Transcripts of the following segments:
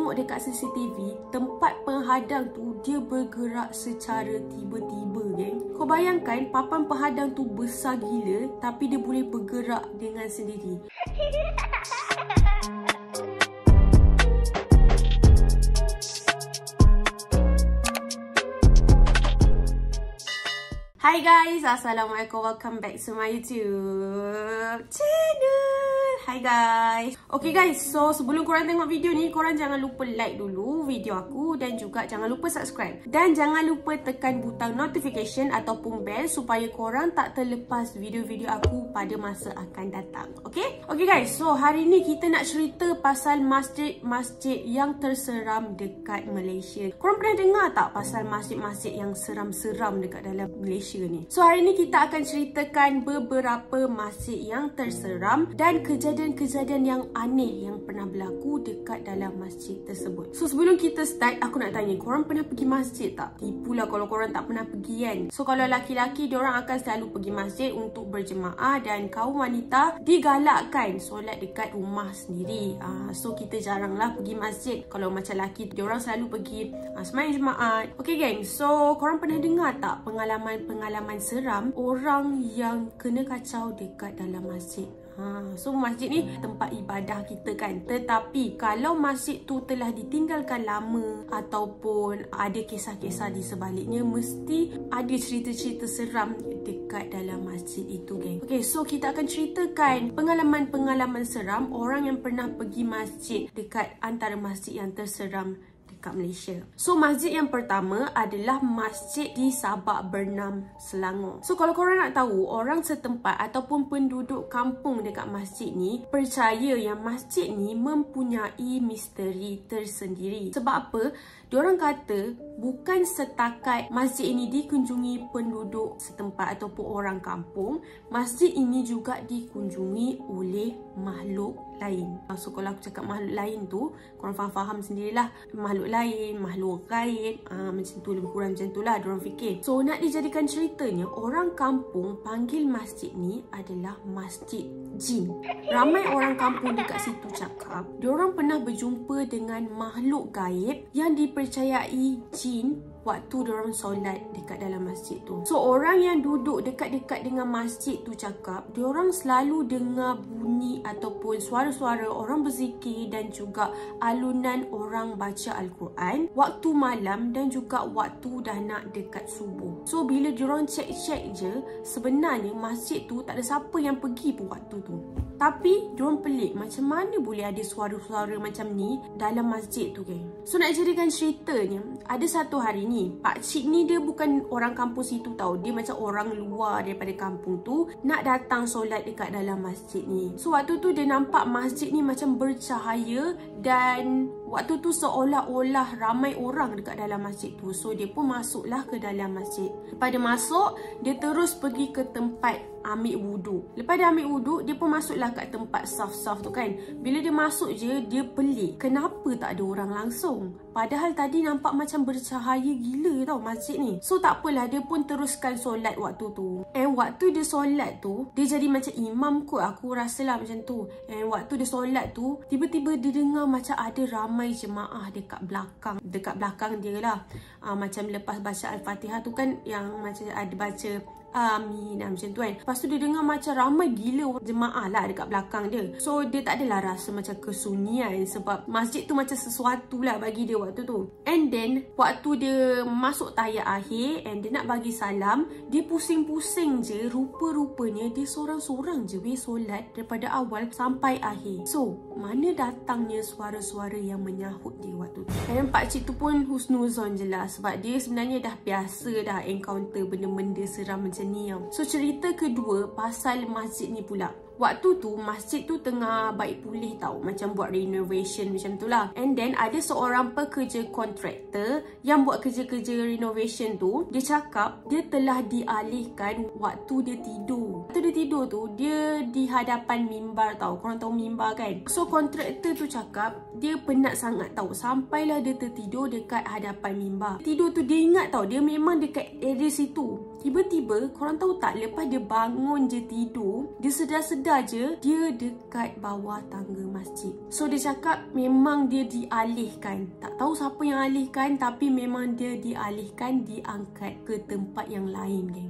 tengok dekat CCTV, tempat penghadang tu dia bergerak secara tiba-tiba, geng. Kau bayangkan papan penghadang tu besar gila tapi dia boleh bergerak dengan sendiri. Hi guys, Assalamualaikum, welcome back to my YouTube channel. Hi guys. Okay guys, so sebelum korang tengok video ni, korang jangan lupa like dulu video aku dan juga jangan lupa subscribe. Dan jangan lupa tekan butang notification ataupun bell supaya korang tak terlepas video-video aku pada masa akan datang. Okay? Okay guys, so hari ni kita nak cerita pasal masjid-masjid yang terseram dekat Malaysia. Korang pernah dengar tak pasal masjid-masjid yang seram-seram dekat dalam Malaysia ni? So hari ni kita akan ceritakan beberapa masjid yang terseram dan kejadian-kejadian yang aneh yang pernah berlaku dekat dalam masjid tersebut. So sebelum kita start, aku nak tanya, korang pernah pergi masjid tak? Tipulah kalau korang tak pernah pergi kan. So kalau laki-laki, diorang akan selalu pergi masjid untuk berjemaah dan kaum wanita digalakkan solat dekat rumah sendiri. So kita jaranglah pergi masjid. Kalau macam laki, diorang selalu pergi sembahyang Jumaat. Okay geng, so korang pernah dengar tak pengalaman seram orang yang kena kacau dekat dalam masjid? So masjid ni tempat ibadah kita kan. Tetapi kalau masjid tu telah ditinggalkan lama ataupun ada kisah-kisah di sebaliknya, mesti ada cerita-cerita seram dekat dalam masjid itu, geng. Okay, so kita akan ceritakan pengalaman-pengalaman seram orang yang pernah pergi masjid dekat antara masjid yang terseram dekat Malaysia. So masjid yang pertama adalah masjid di Sabak Bernam, Selangor. So kalau korang nak tahu, orang setempat ataupun penduduk kampung dekat masjid ni percaya yang masjid ni mempunyai misteri tersendiri. Sebab apa? Diorang kata bukan setakat masjid ini dikunjungi penduduk setempat ataupun orang kampung, masjid ini juga dikunjungi oleh makhluk lain. So kalau aku cakap makhluk lain tu, korang faham sendirilah. Makhluk lain, makhluk gaib, macam tu, lebih kurang macam tu lah diorang fikir. So nak dijadikan ceritanya, orang kampung panggil masjid ni adalah masjid jin. Ramai orang kampung dekat situ cakap diorang pernah berjumpa dengan makhluk gaib yang dipercayai jin waktu diorang solat dekat dalam masjid tu. So orang yang duduk dekat-dekat dengan masjid tu cakap diorang selalu dengar bunyi ataupun suara-suara orang berzikir dan juga alunan orang baca Al-Quran waktu malam dan juga waktu dah nak dekat subuh. So bila diorang cek-cek je, sebenarnya masjid tu tak ada siapa yang pergi pun waktu tu. Tapi diorang pelik, macam mana boleh ada suara-suara macam ni dalam masjid tu, geng. So nak jadikan ceritanya, ada satu hari ni, pakcik ni dia bukan orang kampung situ tau. Dia macam orang luar daripada kampung tu nak datang solat dekat dalam masjid ni. So waktu tu dia nampak masjid ni macam bercahaya dan waktu tu seolah-olah ramai orang dekat dalam masjid tu. So dia pun masuklah ke dalam masjid. Lepas dia masuk, dia terus pergi ke tempat ambil wuduk. Lepas dia ambil wuduk, dia pun masuklah kat tempat saf-saf tu kan. Bila dia masuk je, dia pelik. Kenapa tak ada orang langsung? Padahal tadi nampak macam bercahaya gila tau masjid ni. So tak apalah, dia pun teruskan solat waktu tu. And waktu dia solat tu, dia jadi macam imam kot, aku rasalah macam tu. And waktu dia solat tu, tiba-tiba dia dengar macam ada ramai jemaah dekat belakang dia lah. Macam lepas baca Al-Fatihah tu kan, yang macam ada baca amin macam tu kan. Lepas tu dia dengar macam ramai gila jemaah lah dekat belakang dia. So dia tak adalah rasa macam kesunyian sebab masjid tu macam sesuatu lah bagi dia waktu tu. And then waktu dia masuk tahiyat akhir and dia nak bagi salam, dia pusing-pusing je. Rupa-rupanya dia sorang-sorang je solat daripada awal sampai akhir. So mana datangnya suara-suara yang menyahut dia waktu tu? Dan pakcik tu pun husnuzon je lah sebab dia sebenarnya dah biasa dah encounter benda-benda seram macam ni. So cerita kedua pasal masjid ni pula. Waktu tu masjid tu tengah baik pulih tau, macam buat renovation macam tu lah. And then ada seorang pekerja kontraktor yang buat kerja-kerja renovation tu, dia cakap dia telah dialihkan waktu dia tidur. Waktu dia tidur tu, dia di hadapan mimbar tau. Korang tahu mimbar kan? So kontraktor tu cakap dia penat sangat tau, sampailah dia tertidur dekat hadapan mimbar. Tidur tu dia ingat tau, dia memang dekat area situ. Tiba-tiba korang tahu tak, lepas dia bangun je tidur, dia sedar-sedar sedar je dia dekat bawah tangga masjid. So dia cakap memang dia dialihkan. Tak tahu siapa yang alihkan, tapi memang dia dialihkan, diangkat ke tempat yang lain, geng.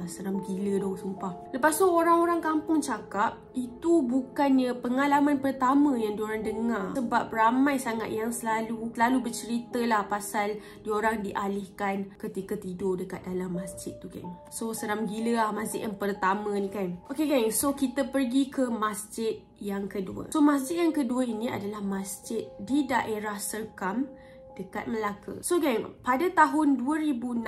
Seram gila tu, sumpah. Lepas tu orang-orang kampung cakap itu bukannya pengalaman pertama yang diorang dengar, sebab ramai sangat yang selalu bercerita lah pasal diorang dialihkan ketika tidur dekat dalam masjid tu, geng. So seram gila lah masjid yang pertama ni kan. Okay geng, so kita pergi ke masjid yang kedua. So masjid yang kedua ini adalah masjid di daerah Serkam dekat Melaka. So geng, pada tahun 2016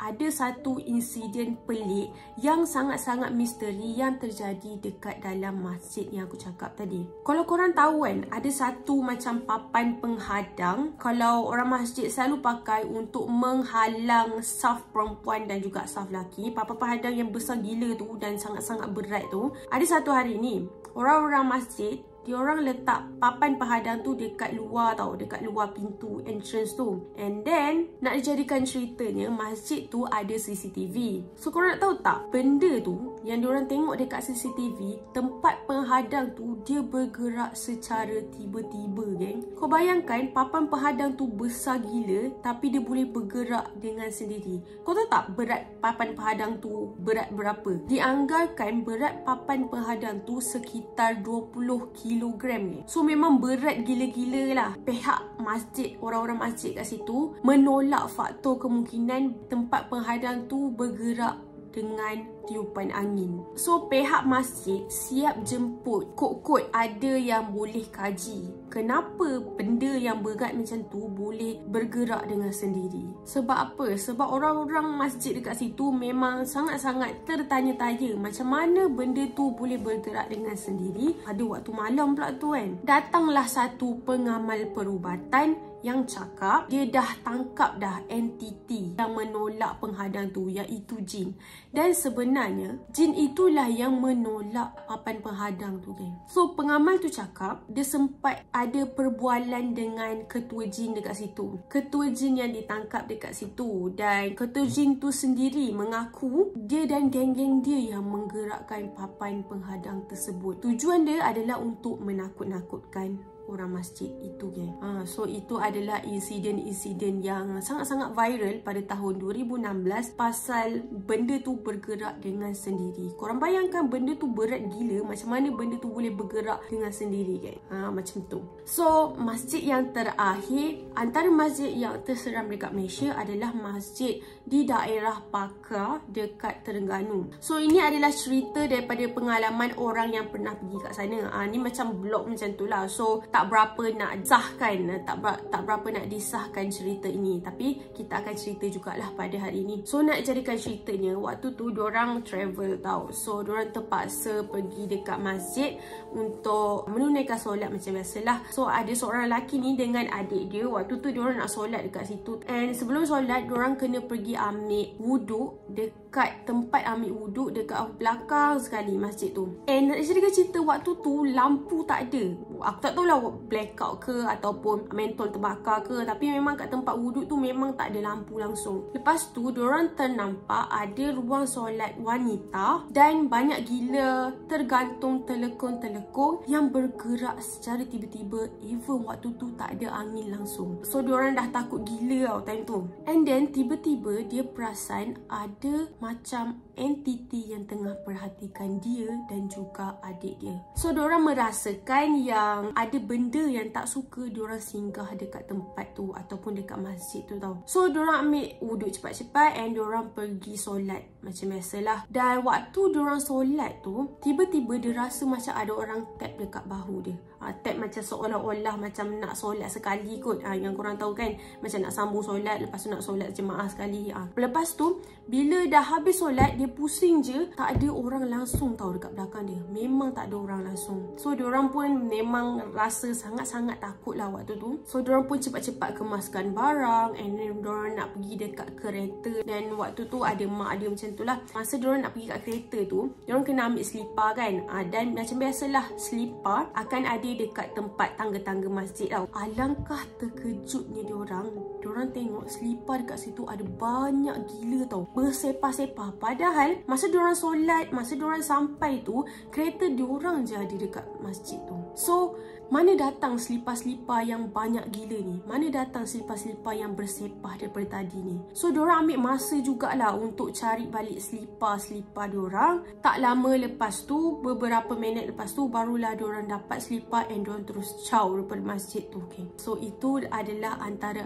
ada satu insiden pelik yang sangat-sangat misteri yang terjadi dekat dalam masjid yang aku cakap tadi. Kalau korang tahu kan, ada satu macam papan penghadang kalau orang masjid selalu pakai untuk menghalang saf perempuan dan juga saf lelaki. Papan penghadang yang besar gila tu dan sangat-sangat berat tu. Ada satu hari ni, orang-orang masjid diorang letak papan penghadang tu dekat luar tau, dekat luar pintu entrance tu. And then nak dijadikan ceritanya, masjid tu ada CCTV. So korang nak tahu tak, benda tu yang diorang tengok dekat CCTV, tempat penghadang tu dia bergerak secara tiba-tiba, geng. Kau bayangkan papan penghadang tu besar gila tapi dia boleh bergerak dengan sendiri. Kau tahu tak berat papan penghadang tu berat berapa? Dianggarkan berat papan penghadang tu sekitar 20 kilogram ni. So memang berat gila-gila lah. Pihak masjid, orang-orang masjid kat situ menolak faktor kemungkinan tempat penghadang tu bergerak dengan tiupan angin. So pihak masjid siap jemput kod-kod ada yang boleh kaji kenapa benda yang berat macam tu boleh bergerak dengan sendiri. Sebab apa? Sebab orang-orang masjid dekat situ memang sangat-sangat tertanya-tanya macam mana benda tu boleh bergerak dengan sendiri. Ada waktu malam pula tu kan. Datanglah satu pengamal perubatan yang cakap dia dah tangkap dah entiti yang menolak penghadang tu, iaitu jin. Dan sebenarnya jin itulah yang menolak papan penghadang tu, geng. So pengamal tu cakap dia sempat ada perbualan dengan ketua jin dekat situ. Ketua jin yang ditangkap dekat situ, dan ketua jin tu sendiri mengaku dia dan geng-geng dia yang menggerakkan papan penghadang tersebut. Tujuan dia adalah untuk menakut-nakutkan orang masjid itu, geng. So itu adalah insiden-insiden yang sangat-sangat viral pada tahun 2016 pasal benda tu bergerak dengan sendiri. Korang bayangkan benda tu berat gila, macam mana benda tu boleh bergerak dengan sendiri, geng. Macam tu. So masjid yang terakhir, antara masjid yang terseram dekat Malaysia adalah masjid di daerah Pakar dekat Terengganu. So ini adalah cerita daripada pengalaman orang yang pernah pergi kat sana. Ni macam blog macam tu lah. So tak berapa nak disahkan, tak berapa nak disahkan cerita ini, tapi kita akan cerita jugalah pada hari ini. So nak jadikan ceritanya, waktu tu diorang travel tau. So diorang terpaksa pergi dekat masjid untuk menunaikan solat macam biasalah. So ada seorang lelaki ni dengan adik dia. Waktu tu diorang nak solat dekat situ, and sebelum solat diorang kena pergi ambil wuduk dekat tempat ambil wuduk dekat belakang sekali masjid tu. And nak jadikan cerita, waktu tu lampu tak ada. Aku tak tahulah blackout ke ataupun mentol terbakar ke, tapi memang kat tempat wuduk tu memang tak ada lampu langsung. Lepas tu diorang ternampak ada ruang solat wanita dan banyak gila tergantung telekong-telekong yang bergerak secara tiba-tiba, even waktu tu tak ada angin langsung. So diorang dah takut gila tau time tu. And then tiba-tiba dia perasan ada macam entiti yang tengah perhatikan dia dan juga adik dia. So diorang merasakan yang ada benda yang tak suka diorang singgah dekat tempat tu ataupun dekat masjid tu tau. So diorang ambil wuduk cepat-cepat and diorang pergi solat macam biasalah. Dan waktu diorang solat tu, tiba-tiba dia rasa macam ada orang tap dekat bahu dia. Tap macam seolah-olah macam nak solat sekali kot. Yang korang tahu kan, macam nak sambung solat, lepas tu nak solat jemaah sekali. Lepas tu bila dah habis solat, dia pusing je, tak ada orang langsung tau dekat belakang dia. Memang tak ada orang langsung. So diorang pun memang rasa sangat-sangat takut lah waktu tu. So diorang pun cepat-cepat kemaskan barang, and then diorang nak pergi dekat kereta. Dan waktu tu ada mak dia macam tu lah. Masa diorang nak pergi kat kereta tu, diorang kena ambil selipar kan. Dan macam biasalah selipar akan ada berada dekat tempat tangga-tangga masjid tau. Alangkah terkejutnya diorang tengok selipar dekat situ ada banyak gila tau, bersepah-sepah. Padahal masa diorang solat, masa diorang sampai tu, kereta diorang je ada dekat masjid tu. So mana datang selipar-selipar yang banyak gila ni? Mana datang selipar-selipar yang bersepah daripada tadi ni? So diorang ambil masa jugalah untuk cari balik selipar-selipar diorang. Tak lama lepas tu, beberapa minit lepas tu, barulah diorang dapat selipar and diorang terus caw daripada masjid tu. Okay. So itu adalah antara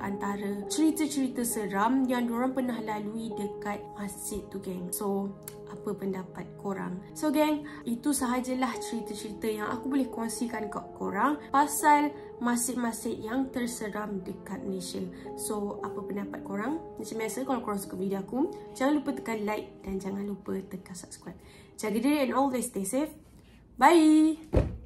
cerita-cerita seram yang diorang pernah lalui dekat masjid tu, geng. So apa pendapat korang? So geng, itu sahajalah cerita-cerita yang aku boleh kongsikan kat korang pasal masjid-masjid yang terseram dekat Malaysia. So apa pendapat korang? Macam biasa, kalau korang suka video aku, jangan lupa tekan like dan jangan lupa tekan subscribe. Jaga diri and always stay safe. Bye!